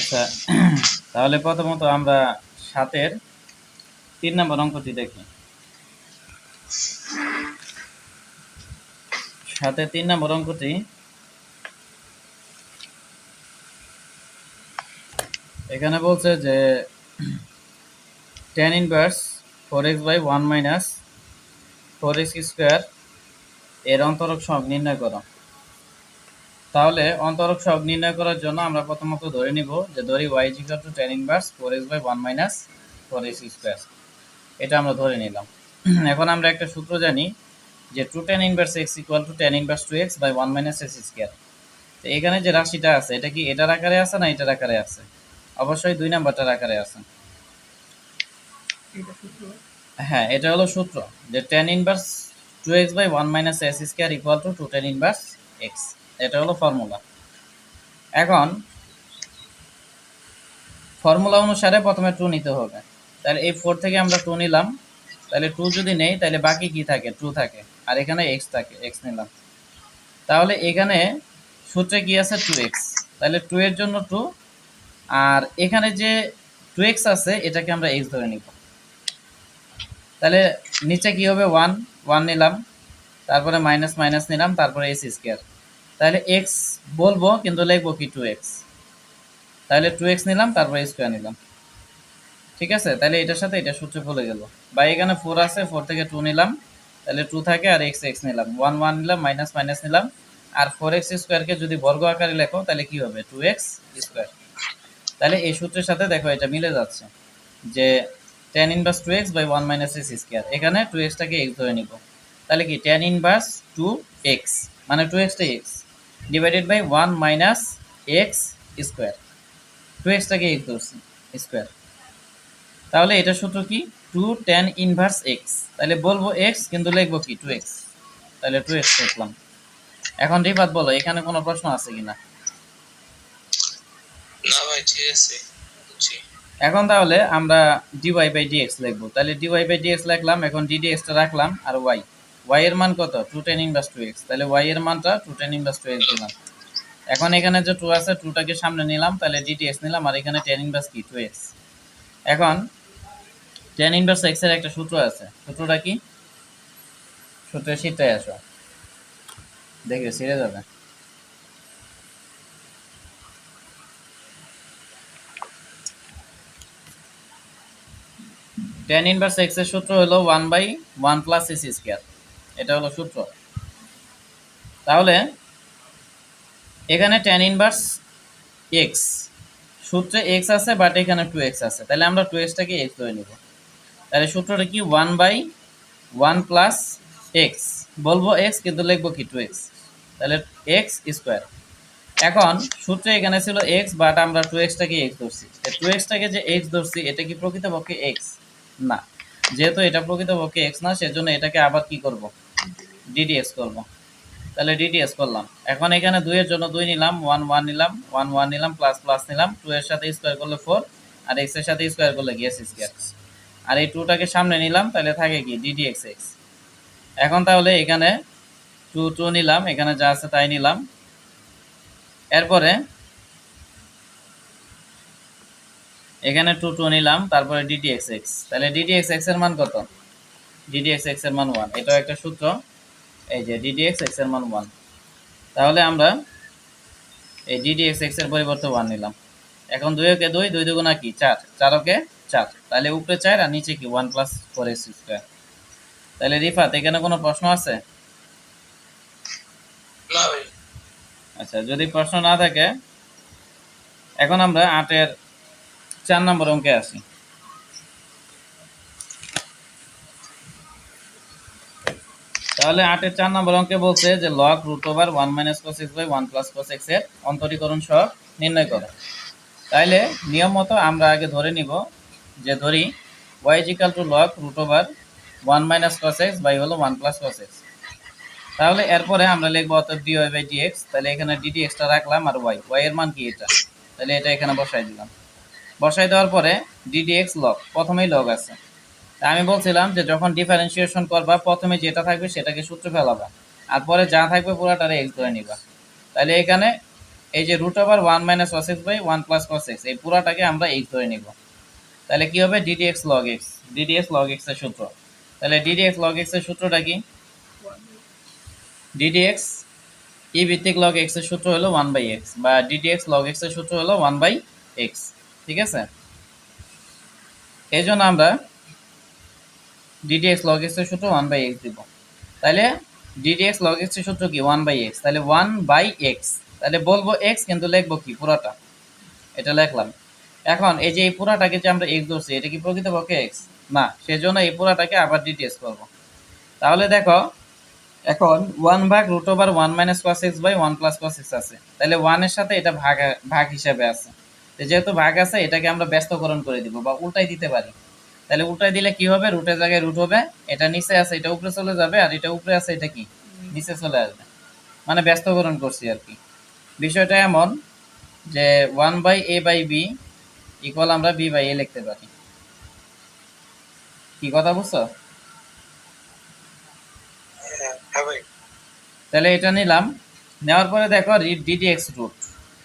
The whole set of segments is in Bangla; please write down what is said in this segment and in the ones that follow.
আচ্ছা, তাহলে প্রথমত আমরা ৭ এর ৩ নম্বর অঙ্কটি দেখি। ৭ এর ৩ নম্বর অঙ্কটি এখানে বলছে যে tan inverse 4x/1 minus 4x square এর অন্তরক সহগ নির্ণয় করো। তাহলে অন্তরক সহগ নির্ণয় করার জন্য আমরা প্রথমত ধরে নিব যে ধরি y tan inverse 4x/1 minus 4x square, এটা আমরা ধরে নিলাম। এখন আমরা একটা সূত্র জানি যে 2 tan inverse x equal two tan inverse 2x/1 minus x square. তো এখানে যে রাশিটা আছে এটা কি এটার আকারে আছে না এটার আকারে আছে? অবশ্যই 2 নাম্বারটার আকারে আছে। হ্যাঁ, এটা হলো সূত্র যে tan inverse 2x/1 minus s square equal to 2 tan inverse x, এটা হলো ফর্মুলা। এখন ফর্মুলা অনুসারে প্রথমে 2 নিতে হবে। তাহলে এই 4 থেকে আমরা 2 নিলাম, তাহলে 2 যদি নেই তাহলে বাকি কি থাকে? 2 থাকে, আর এখানে x থাকে, x নিলাম। তাহলে এখানে সূত্রে কি আছে? 2x, তাহলে 2 এর জন্য 2, আর এখানে যে 2x আছে এটাকে আমরা x ধরে নিব। তাহলে নিচে কি হবে? 1 1 নিলাম, তারপরে মাইনাস মাইনাস নিলাম, তারপরে s স্কয়ার। তাহলে x বলবো কিন্তু লিখবো কি 2x। তাহলে 2x নিলাম, তারপরে স্কয়ার নিলাম। ঠিক আছে, তাহলে এটার সাথে এটা সূত্র ভুলে গেল। বা এখানে 4 আছে, 4 থেকে 2 নিলাম, তাহলে 2 থাকে, আর x x নিলাম, 1 1 নিলাম, মাইনাস মাইনাস নিলাম, আর 4x স্কয়ারকে যদি বর্গ আকারে লেখো তাহলে কি হবে? 2x square. তাহলে এই সূত্রের সাথে দেখো এটা মিলে যাচ্ছে যে tan inverse 2x/1 minus s square, এখানে 2x টাকে x ধরে নিব। তাহলে কি tan ইনভার্স 2x মানে 2x টা x divided by 1 minus x square, 2x টাকে x ধরছি স্কয়ার। তাহলে এটা সূত্র কি? 2 tan ইনভার্স x, তাহলে বলবো x কিন্তু লিখবো কি 2x। তাহলে 2x লিখলাম। এখন রিফাত বলো এখানে কোনো প্রশ্ন আছে কিনা? না ভাই, ঠিক আছে, বুঝছি। এখন তাহলে আমরা dy বাই dx লিখবো। তাহলে dy বাই dx লিখলাম, এখন ddx টা রাখলাম, আর y এর মান কত? 2 tan ইনভার্স 2x, তাহলে y এর মানটা 2 tan ইনভার্স 2x দিলাম। এখন এখানে যে 2 আছে 2 টাকে সামনে নিলাম, তাহলে ddx নিলাম, আর এখানে tan ইনভার্স কি 2x। এখন tan ইনভার্স x এর একটা সূত্র আছে, সূত্রটা কি? সূত্রের শীটটায় আসো, দেখবে ছিঁড়ে যাবে। tan ইনভার্স x এর সূত্র হলো 1/1 প্লাস s স্কয়ার, এটা হলো সূত্র। তাহলে এখানে tan ইনভার্স x সূত্রে x আছে, বাট এখানে 2x আছে, তাহলে আমরা 2x টাকে x ধরে নিব। তাহলে সূত্রটা কি? 1/1 প্লাস x, বলবো x কিন্তু লিখবো কি 2x, তাহলে x স্কয়ার। এখন সূত্রে এখানে ছিল x, বাট আমরা 2x টাকে x ধরছি। 2x টাকে যে x ধরছি এটা কি প্রকৃতপক্ষে x না, যেহেতু এটা প্রকৃতপক্ষে x না, সেজন্য এটাকে আবার কি করব? ddx করব। তাহলে ddx করলাম। এখন এখানে 2 এর জন্য 2 নিলাম, 1 1 নিলাম, 1 1 নিলাম, প্লাস প্লাস নিলাম, 2 এর সাথে স্কয়ার করলে 4, আর x এর সাথে স্কয়ার করলে কি s স্কয়ার। আর এই 2 টাকে সামনে নিলাম, তাহলে থাকে কি ddx x। এখন তাহলে এখানে 2 2 নিলাম, এখানে যা আছে তাই নিলাম। এরপরে এখানে 2 2 নিলাম, তারপরে ddx x, তাহলে ddx x এর মান কত? ddx x এর মান 1, এটাও একটা সূত্র, এই যে ddx x এর মান 1। তাহলে আমরা এই ddx x এর পরিবর্তে 1 নিলাম। এখন 2 কে 2, 2 দুগুণা কি 4, 4 কে 4, তাহলে উপরে 4 আর নিচে কি 1 প্লাস 4x স্কয়ার। তাহলে রিফাত এখানে কোনো প্রশ্ন আছে? না ভাই। আচ্ছা, যদি প্রশ্ন না থাকে এখন আমরা 8 এর 4 নম্বর অঙ্কে আসি। তাহলে 8 এর 4 নম্বর অঙ্কে বলছে যে log √1 - cos x/1 + cos x এর অন্তরীকরণ সহগ নির্ণয় করো। তাইলে নিয়ম মতো আমরা আগে ধরে নিব যে ধরি y log √1 - cos x by হলো 1 + cos x। তাহলে এরপরে আমরা লিখব অতএব dy বাই dx, তাহলে এখানে ddx টা রাখলাম, আর y এর মান কি এটা, তাহলে এটা এখানে বসাই দিলাম। বসাই দেওয়ার পরে ddx log, প্রথমেই log আছে। আমি বলছিলাম যে যখন ডিফারেন্সিয়েশন করবা প্রথমে যেটা থাকবে সেটাকে সূত্রে ফেলাবা, আর পরে যা থাকবে পুরোটারে x ধরে নিবা। তাহলে এখানে এই যে root over 1 minus cos x by 1 plus cos x এই পুরাটাকে আমরা x ধরে নিব। তাহলে কি হবে ddx log x, ddx log x এর সূত্র। তাহলে ddx log x এর সূত্রটা কি? ddx e ভিত্তিক log x এর সূত্র হলো 1 বাই x, বা ddx log x এর সূত্র হলো 1 বাই x। ঠিক আছে, এই জন্য আমরা ddx log x এর সূত্র 1 বাই x দিব। তাহলে ddx log x এর সূত্র কি 1 বাই x, তাহলে 1 বাই x, তাহলে বলবো x কিন্তু লিখবো কি পুরাটা, এটা লিখলাম। এখন এই যে এই পুরাটাকে যে আমরা x ধরছি এটা কি প্রকৃতপক্ষে x না, সেজন্য এই পুরাটাকে আবার ডিটিএস করব। তাহলে দেখো এখন 1 ভাগ root over 1 minus cos x by 1 plus cos x আছে, তাহলে 1 এর সাথে এটা ভাগ ভাগ হিসাবে আছে, তো যেহেতু ভাগ আছে এটাকে আমরা ব্যস্তকরণ করে দিব বা উল্টাই দিতে পারি। তাহলে উল্টাই দিলে কি হবে, রুটের জায়গায় রুট হবে, এটা নিচে আছে এটা উপরে চলে যাবে, আর এটা উপরে আছে এটা কি নিচে চলে আসবে, মানে ব্যস্তকরণ করছি আর কি। বিষয়টা এমন যে 1 by a by b equal আমরা b বাই a লিখতে পারি। কি কথা বুঝছো? হ্যাঁ ভাই। তাহলে এটা নিলাম, নেওয়ার পরে দেখো ddx রুট,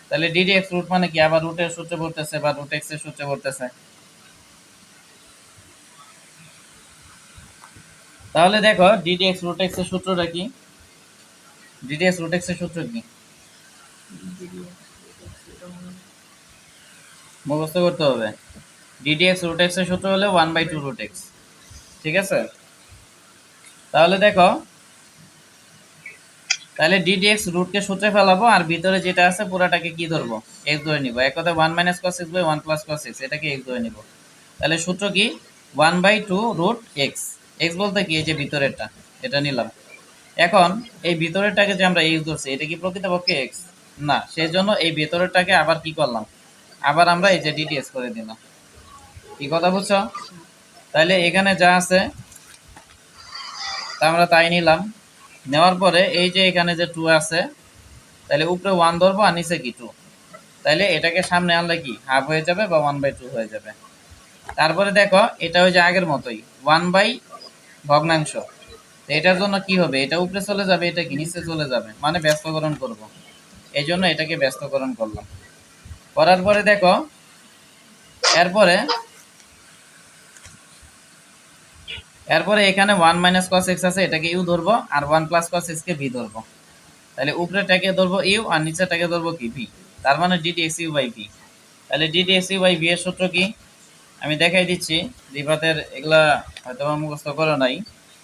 তাহলে ddx রুট মানে কি আবার রুটের সূত্রে পড়তেছে বা রুট x এর সূত্রে পড়তেছে। তাহলে দেখো ddx রুট x এর সূত্রটা কি, ddx রুট x এর সূত্র কি মুখস্থ করতে হবে। ddx রুট x এর সূত্র হলো 1 বাই 2 রুট x। ঠিক আছে, তাহলে দেখো তাহলে ddx রুটকে সূত্রে ফেলাবো আর ভিতরে যেটা আছে পুরাটাকে কি ধরবো, x ধরে নিব। এক কথা 1 minus cos x by 1 plus cos x এটাকে x ধরে নিব। তাহলে সূত্র কি 1 বাই 2 রুট x, x বলতে কি এই যে ভিতরেরটা এটা নিলাম। এখন এই ভিতরেরটাকে যে আমরা x ধরছি এটা কি প্রকৃতপক্ষে x না, সেজন্য এই ভিতরেরটাকে আবার কি করলাম, আবার আমরা এই যে ddx করে দিলাম। কি কথা বুঝছো? তাহলে এখানে যা আছে তা আমরা তাই নিলাম, নেওয়ার পরে এই যে এখানে যে 2 আছে তাহলে উপরে 1 ধরবো আর নিচে কি 2, তাহলে এটাকে সামনে আনলে কি হাফ হয়ে যাবে বা 1 বাই 2 হয়ে যাবে। তারপরে দেখো এটা ওই যে আগের মতোই 1 বাই ভগ্নাংশ, তো এটার জন্য কি হবে, এটা উপরে চলে যাবে এটা কি নিচে চলে যাবে, মানে ব্যস্তকরণ করব, এই জন্য এটাকে ব্যস্তকরণ করলাম। করার পরে দেখো এরপরে এরপরে এখানে 1 মাইনাস cos x আছে এটাকে ইউ ধরবো আর 1 plus cos x K V ধরবো। তাহলে উপরেটাকে ধরবো ইউ আর নিচেটাকে ধরবো কি ভি, তার মানে ddx ইউ বাই ভি। তাহলে ddx ইউ বাই ভি এর সূত্র কি আমি দেখাই দিচ্ছি। রিফাতের এগুলা হয়তো মুখস্থ করো নাই,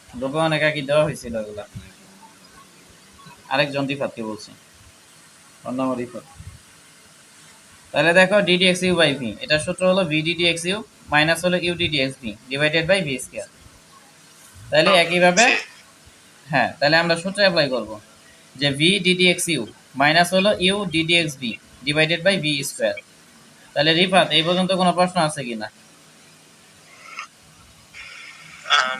গ্রুপে অনেক আগে দেওয়া হয়েছিল এগুলা, আরেকজন রিফাতকে বলছি, অন্য রিফাত। তাহলে দেখো ddx ইউ বাই ভি এটার সূত্র হলো ভি ddx ইউ মাইনাস হলো u ddx v divided by v square. তাহলে একইভাবে হ্যাঁ, তাহলে আমরা সূত্র অ্যাপ্লাই করব যে ভি ddx ইউ মাইনাস হলো u ddx v divided by v square. তাহলে রিফাত এই পর্যন্ত কোনো প্রশ্ন আছে কিনা?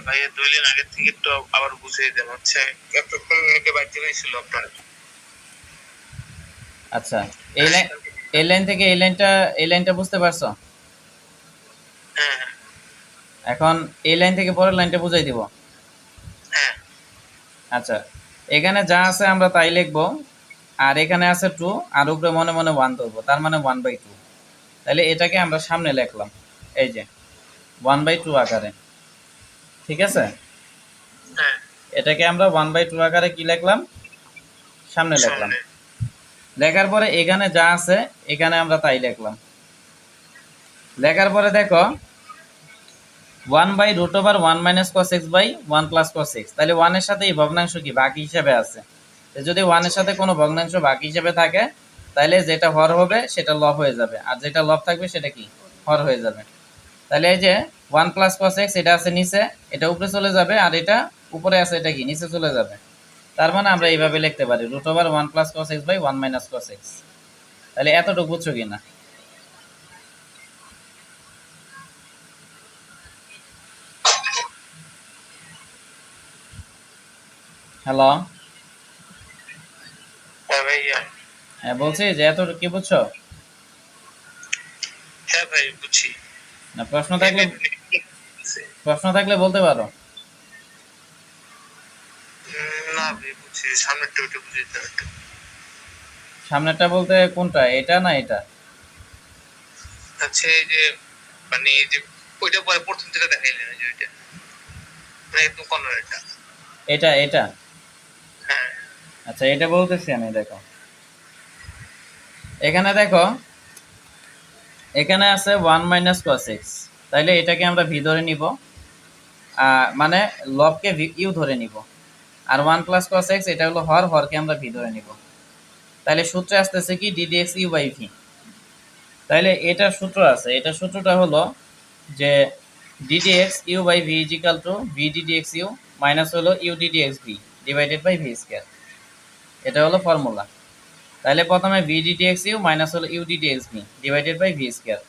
ভাইয়া 2 লাইন আগে থেকে একটু আবার বুঝিয়ে দেন, হচ্ছে এতক্ষণ নেটে বাইরে হয়েছিল আপনার। আচ্ছা, এই লাইন থেকে এই লাইনটা বুঝতে পারছো? হ্যাঁ এখন এই লাইন থেকে পরের লাইনটা বুঝাই দিব। হ্যাঁ। আচ্ছা, এখানে যা আছে আমরা তাই লিখবো, আর এখানে আছে 2 আর উপরে মনে মনে 1 ধরবো, তার মানে 1 বাই 2। তাহলে এটাকে আমরা সামনে লিখলাম এই যে 1 বাই 2 আকারে। ঠিক আছে, হ্যাঁ এটাকে আমরা 1 বাই 2 আকারে কি লিখলাম, সামনে লিখলাম। লেখার পরে এখানে যা আছে এখানে আমরা তাই লিখলাম। লেখার পরে দেখো 1 by root over 1 minus cos x by 1 plus cos x, তাহলে 1 এর সাথে এই ভগ্নাংশ কি বাকি হিসাবে আছে, তো যদি 1 এর সাথে কোনো ভগ্নাংশ বাকি হিসাবে থাকে তাহলে যেটা হর হবে সেটা লব হয়ে যাবে, আর যেটা লব থাকবে সেটা কি হর হয়ে যাবে। তাহলে এই যে 1 প্লাস cos x এটা আছে নিচে, এটা উপরে চলে যাবে, আর এটা উপরে আছে এটা কি নিচে চলে যাবে, তার মানে আমরা এইভাবে লিখতে পারি root over 1 plus cos x by 1 minus cos x। তাহলে এতটুকু বুঝছো কিনা? হ্যালো, হ্যাঁ ভাইয়া। হ্যাঁ বলছি যে এতটুকু কি বুঝছো? হ্যাঁ ভাই বুঝছি। না প্রশ্ন থাকলে বলতে পারো। না ভাই বুঝছি, সামনেরটা ওটা বুঝিয়ে দেন একটু। সামনেরটা বলতে কোনটা, এটা না এটা? আচ্ছা, এই যে মানে এই যে ওইটা পরে প্রথম থেকে দেখাইলেন, ওই যে ওইটা মানে একদম কর্নার এটা। এটা এটা হ্যাঁ, আচ্ছা, এটা বলতেছি আমি। দেখো এখানে, দেখো এখানে আছে 1 মাইনাস কস এক্স, তাইলে এটাকে আমরা ভি ধরে নিব, মানে লবকে ইউ ধরে নিব। আর 1 প্লাস কস এক্স এটা হলো হর, হরকে আমরা ভি ধরে নিব। তাহলে সূত্রে আসতেছে কি d d x u by v. তাইলে এটার সূত্র আছে, এটার সূত্রটা হলো যে d d x u by v is equal to v d d x u minus হলো u d d x v divided by v square. এটা হলো ফর্মুলা। তাহলে প্রথমে v d d x u minus হলো u d d x v divided by v square.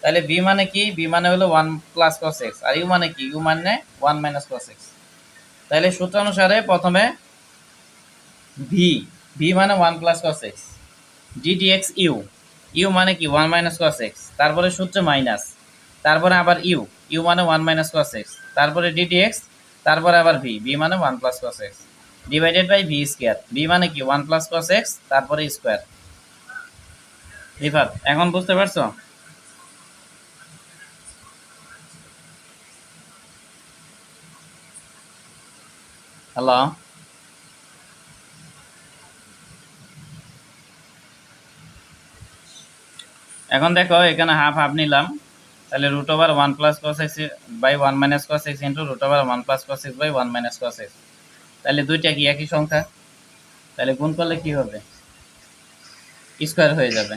তাহলে ভি মানে কি, ভি মানে হলো 1 plus cos x, are you মানে কি, ইউ মানে 1 মাইনাস কস এক্স। তাহলে সূত্র অনুসারে প্রথমে ভি, ভি মানে 1 plus cos x, d d x u, u মানে কি 1 মাইনাস কস এক্স, তারপরে সূত্রে মাইনাস, তারপরে আবার ইউ, ইউ মানে 1 মাইনাস কস এক্স, তারপরে ডিডি এক্স, তারপরে আবার ভি, ভি মানে 1 plus cos x divided by v square. V মানে কি 1 প্লাস কস এক্স, তারপরে স্কোয়ার। রিফাত এখন বুঝতে পারছো? হ্যালো, এখন দেখো এখানে হাফ হাফ নিলাম, তাহলে root over 1 plus cos x by 1 minus cos x into root over 1 plus cos x by 1 minus cos x. তাহলে দুইটা কি একই সংখ্যা, তাহলে গুণ করলে কি হবে, স্কোয়ার হয়ে যাবে,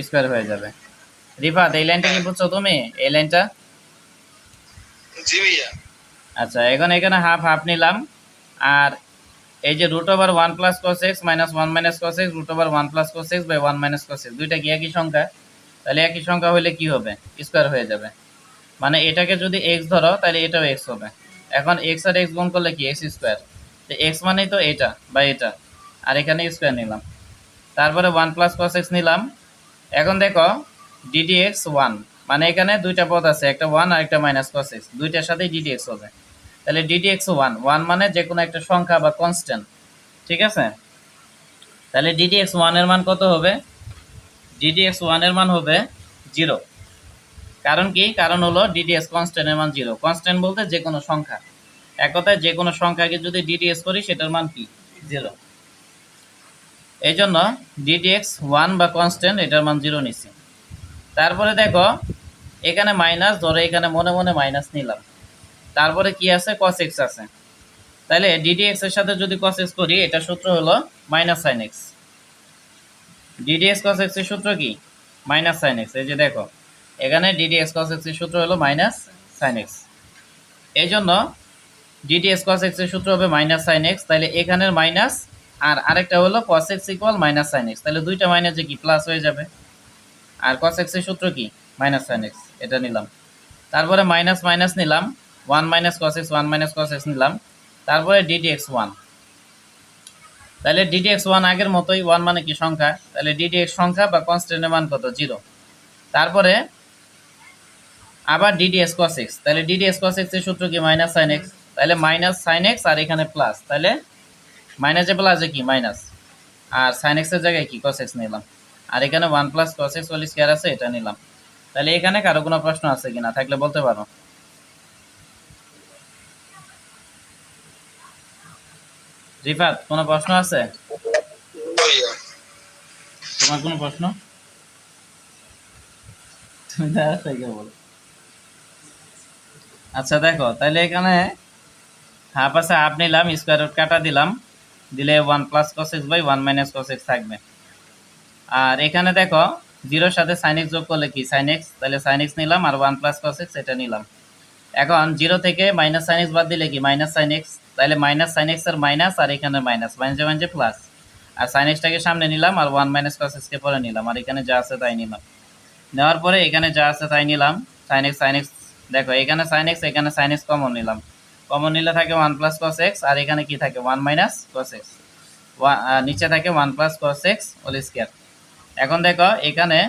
স্কোয়ার হয়ে যাবে। রিফাত এই লাইনটা কি বুঝছো তুমি, এই লাইনটা? জি ভাইয়া। আচ্ছা, এখন এখানে হাফ হাফ নিলাম, আর এই যে root over 1 plus cos x minus 1 minus cos x root over 1 plus cos x by 1 minus cos x, দুইটা কি একই সংখ্যা? তাহলে একই সংখ্যা হলে কি হবে, স্কোয়ার হয়ে যাবে। মানে এটাকে যদি এক্স ধরো তাহলে এটাও এক্স হবে। এখন এক্স আর এক্স গুণ করলে কি এক্স স্কোয়ার, তো এক্স মানেই তো এটা বা এটা, আর এখানে স্কোয়ার নিলাম, তারপরে 1 প্লাস কস এক্স নিলাম। এখন দেখো ডিডি এক্স 1, মানে এখানে দুইটা পদ আছে, একটা 1 আর একটা মাইনাস কস এক্স, দুইটার সাথেই ডিডি এক্স হবে। তাহলে ডিডি এক্স 1, 1 মানে যে কোনো একটা সংখ্যা বা কনস্ট্যান্ট, ঠিক আছে? তাহলে ডিডি এক্স 1 এর মান কত হবে, ডিডি এক্স 1 এর মান হবে 0। কারণ কি, কারণ হলো ডিডিএস কনস্ট্যান্টের মান 0, কনস্ট্যান্ট বলতে যে কোনো সংখ্যা, এক কথায় যে কোনো সংখ্যাকে যদি ডিডিএস করি সেটার মান কি 0। এই জন্য ডিডিএক্স 1 বা কনস্ট্যান্ট এটার মান 0 নিছি। তারপরে দেখো এখানে মাইনাস, ধরে এখানে মনে মনে মাইনাস নিলাম, তারপরে কি আছে cos x আছে, তাহলে ডিডিএক্স এর সাথে যদি cos x করি, এটা সূত্র হলো minus sine x. Ddx cos x এর সূত্র কি, মাইনাস সাইন এক্স। এই যে দেখো এখানে ডিডিএক্স cos x এর সূত্র হলো মাইনাস সাইন এক্স। এই জন্য ডিডিএক্স cos x এর সূত্র হবে মাইনাস সাইন এক্স। তাহলে এখানের মাইনাস আর আরেকটা হলো cos x equal minus sine x, তাহলে দুইটা মাইনাস যে কি প্লাস হয়ে যাবে। আর cos x এর সূত্র কি মাইনাস সাইন এক্স, এটা নিলাম। তারপরে মাইনাস মাইনাস নিলাম, 1 minus cos x 1 minus cos x নিলাম, তারপরে ডিডিএক্স 1। তাহলে ডিডিএক্স 1 আগের মতোই, 1 মানে কি সংখ্যা, তাহলে ডিডিএক্স সংখ্যা বা কনস্ট্যান্টের মান কত 0। তারপরে আবার ডিডিএক্স cos x, তাহলে ডিডিএক্স cos x এর সূত্র কি মাইনাস সাইন এক্স, তাহলে মাইনাস সাইন এক্স আর এখানে প্লাস, তাহলে মাইনাসে প্লাসে কি মাইনাস, আর সাইন এক্সের জায়গায় কি cos x নিলাম, আর এখানে 1 plus cos x whole square আছে, এটা নিলাম। তাহলে এখানে কারো কোনো প্রশ্ন আছে কিনা, থাকলে বলতে পারো। রিফাত কোনো প্রশ্ন আছে, ভাইয়া তোমার কোনো প্রশ্ন? তুমি দাঁড়া থেকে বলো। আচ্ছা দেখো, তাহলে এখানে হাফ আছে, হাফ নিলাম, স্কোয়ার রুট কাটা দিলাম, দিলে 1 plus cos x by 1 minus cos x থাকবে। আর এখানে দেখো জিরোর সাথে সাইন এক্স যোগ করলে কি সাইন এক্স, তাহলে সাইন এক্স নিলাম, আর 1 প্লাস cos x এটা নিলাম। এখন জিরো থেকে মাইনাস সাইন এক্স বাদ দিলে কি মাইনাস সাইন এক্স, তাহলে মাইনাস সাইন এক্স আর মাইনাস, আর এখানে মাইনাস, মাইনাসে মাইনাসে প্লাস, আর সাইন এক্সটাকে সামনে নিলাম, আর 1 মাইনাস cos x কে পরে নিলাম, আর এখানে যা আছে তাই নিলাম। নেওয়ার পরে এখানে যা আছে তাই নিলাম, সাইন এক্স দেখো এখানে সাইন এক্স, এখানে সাইন এক্স কমন নিলাম, কমন নিলে থাকে 1 প্লাস cos x, আর এখানে কি থাকে 1 মাইনাস cos x, নিচে থাকে 1 plus cos x whole square. এখন দেখো এখানে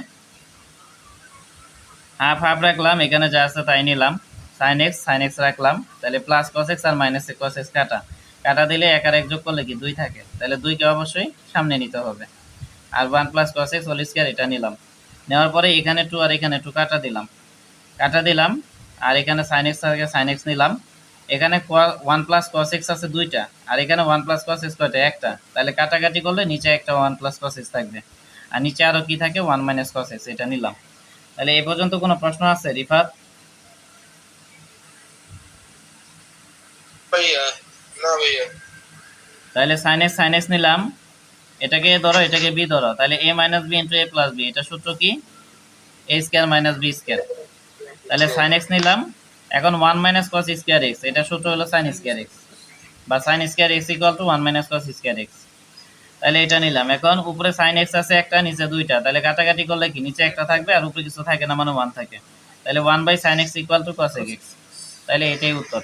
হাফ হাফ রাখলাম, এখানে যা আছে তাই নিলাম, সাইন এক্স রাখলাম, তাহলে প্লাস cos x আর মাইনাস cos x কাটা। কাটা দিলে 1 আর 1 যোগ করলে কি 2 থাকে, তাহলে 2 কে অবশ্যই সামনে নিতে হবে। আর 1 plus cos x whole square এটা নিলাম, নেওয়ার পরে এখানে 2 আর এখানে 2 কাটা দিলাম আর এখানে sin x থাকে sin x নিলাম। এখানে 1 প্লাস cos x আছে 2টা আর এখানে 1 প্লাস cos x কয়টা, একটা, তাহলে কাটাকাটি করলে নিচে একটা 1 প্লাস cos x থাকবে আর নিচে আরো কি থাকে 1 মাইনাস cos x, এটা নিলাম। তাহলে এই পর্যন্ত কোনো প্রশ্ন আছে রিফাত? ভাইয়া না ভাইয়া। তাহলে sin x নিলাম, এটাকে ধরো এটাকে b ধরো, তাহলে a minus b into a plus b, এটা সূত্র কি a square minus b square. তাহলে sin x নিলাম, এখন 1 মাইনাস cos স্কয়ার x, এটা সূত্র হলো sin স্কয়ার x বা sin square x equal two 1 minus cos square x। তাহলে এটা নিলাম, এখন উপরে sin x আছে একটা নিচে 2টা, তাহলে কাটাকাটি করলে কি নিচে একটা থাকবে আর উপরে কিছু থাকে না, মানে 1 থাকে, তাহলে 1 by sin x equal to cos x। তাহলে এটাই উত্তর।